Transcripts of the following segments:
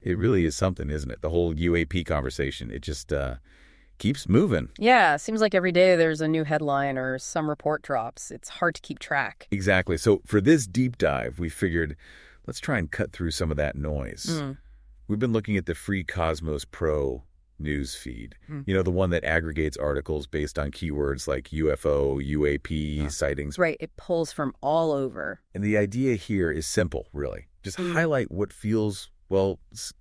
It really is something, isn't it? The whole UAP conversation, it just keeps moving. Yeah, seems like every day there's a new headline or some report drops. It's hard to keep track. Exactly. So for this deep dive, we figured let's try and cut through some of that noise. We've been looking at the freecosmos.pro news feed. The one that aggregates articles based on keywords like UFO, UAP, sightings. Right, it pulls from all over. And the idea here is simple, really. Just highlight what feels, well,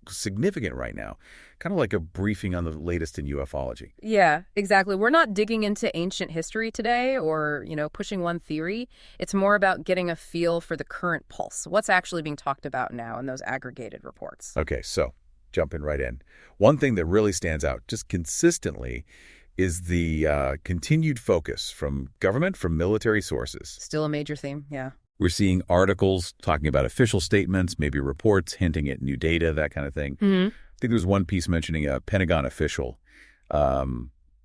significant right now. Kind of like a briefing on the latest in ufology. Yeah, exactly. We're not digging into ancient history today or, pushing one theory. It's more about getting a feel for the current pulse. What's actually being talked about now in those aggregated reports. Okay, so jumping right in. One thing that really stands out just consistently is the continued focus from government, from military sources. Still a major theme, yeah. We're seeing articles talking about official statements, maybe reports hinting at new data, that kind of thing. I think there was one piece mentioning a Pentagon official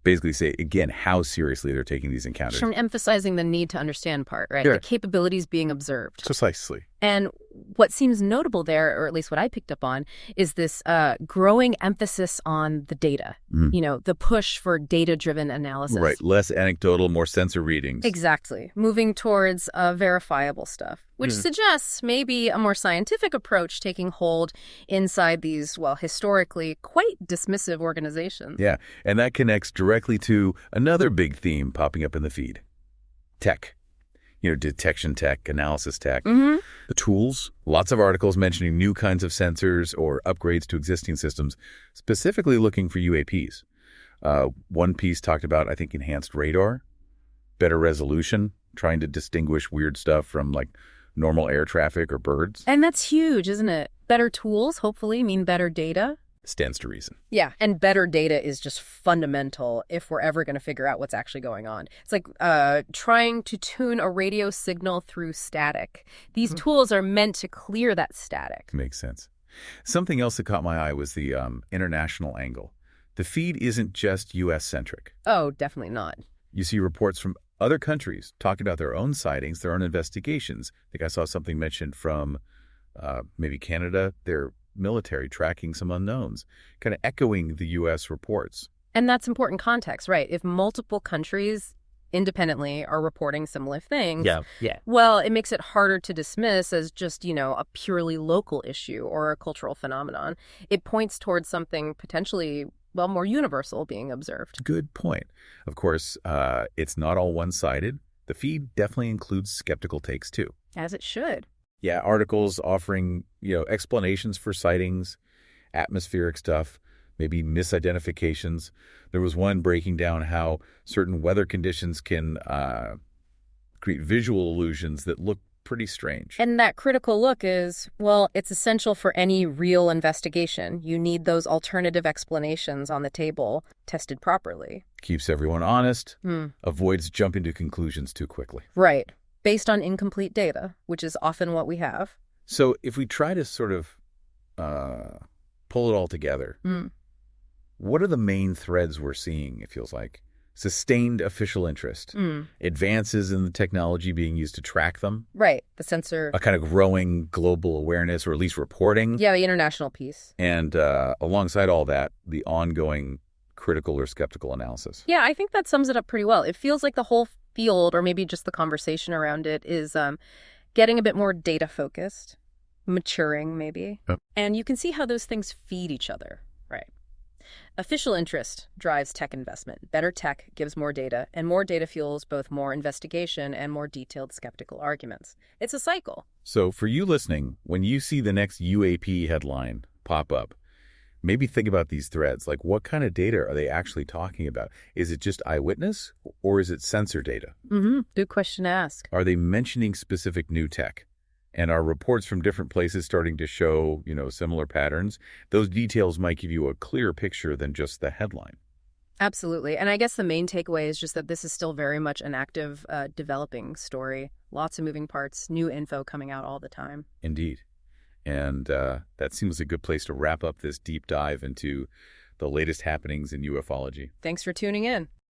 basically say, again, how seriously they're taking these encounters. From emphasizing the need to understand part, right? Sure. The capabilities being observed. Precisely. And what seems notable there, or at least what I picked up on, is this growing emphasis on the data. The push for data-driven analysis. Right. Less anecdotal, more sensor readings. Exactly. Moving towards verifiable stuff, which suggests maybe a more scientific approach taking hold inside these, well, historically quite dismissive organizations. Yeah. And that connects directly to another big theme popping up in the feed. Tech. Detection tech, analysis tech, the tools. Lots of articles mentioning new kinds of sensors or upgrades to existing systems, specifically looking for UAPs. One piece talked about, I think, enhanced radar, better resolution, trying to distinguish weird stuff from like normal air traffic or birds. And that's huge, isn't it? Better tools, hopefully, mean better data. Stands to reason. Yeah, and better data is just fundamental if we're ever going to figure out what's actually going on. It's like trying to tune a radio signal through static. These tools are meant to clear that static. Makes sense. Something else that caught my eye was the international angle. The feed isn't just U.S.-centric. Oh, definitely not. You see reports from other countries talking about their own sightings, their own investigations. I think I saw something mentioned from maybe Canada, their military tracking some unknowns, kind of echoing the U.S. reports. And that's important context, right? If multiple countries independently are reporting similar things, well, it makes it harder to dismiss as just, a purely local issue or a cultural phenomenon. It points towards something potentially, well, more universal being observed. Good point. Of course, it's not all one-sided. The feed definitely includes skeptical takes, too. As it should. Yeah, articles offering, explanations for sightings, atmospheric stuff, maybe misidentifications. There was one breaking down how certain weather conditions can create visual illusions that look pretty strange. And that critical look is, well, it's essential for any real investigation. You need those alternative explanations on the table, tested properly. Keeps everyone honest, avoids jumping to conclusions too quickly. Right. Based on incomplete data, which is often what we have. So if we try to sort of pull it all together, what are the main threads we're seeing, it feels like? Sustained official interest, advances in the technology being used to track them. Right, the sensor. A kind of growing global awareness, or at least reporting. Yeah, the international piece. And alongside all that, the ongoing critical or skeptical analysis. Yeah, I think that sums it up pretty well. It feels like the whole field, or maybe just the conversation around it, is getting a bit more data focused, maturing maybe. Yep. And you can see how those things feed each other, right? Official interest drives tech investment. Better tech gives more data, and more data fuels both more investigation and more detailed skeptical arguments. It's a cycle. So for you listening, when you see the next UAP headline pop up, maybe think about these threads. Like, what kind of data are they actually talking about? Is it just eyewitness, or is it sensor data? Good question to ask. Are they mentioning specific new tech? And are reports from different places starting to show, similar patterns? Those details might give you a clearer picture than just the headline. Absolutely. And I guess the main takeaway is just that this is still very much an active, developing story. Lots of moving parts, new info coming out all the time. Indeed. And that seems a good place to wrap up this deep dive into the latest happenings in ufology. Thanks for tuning in.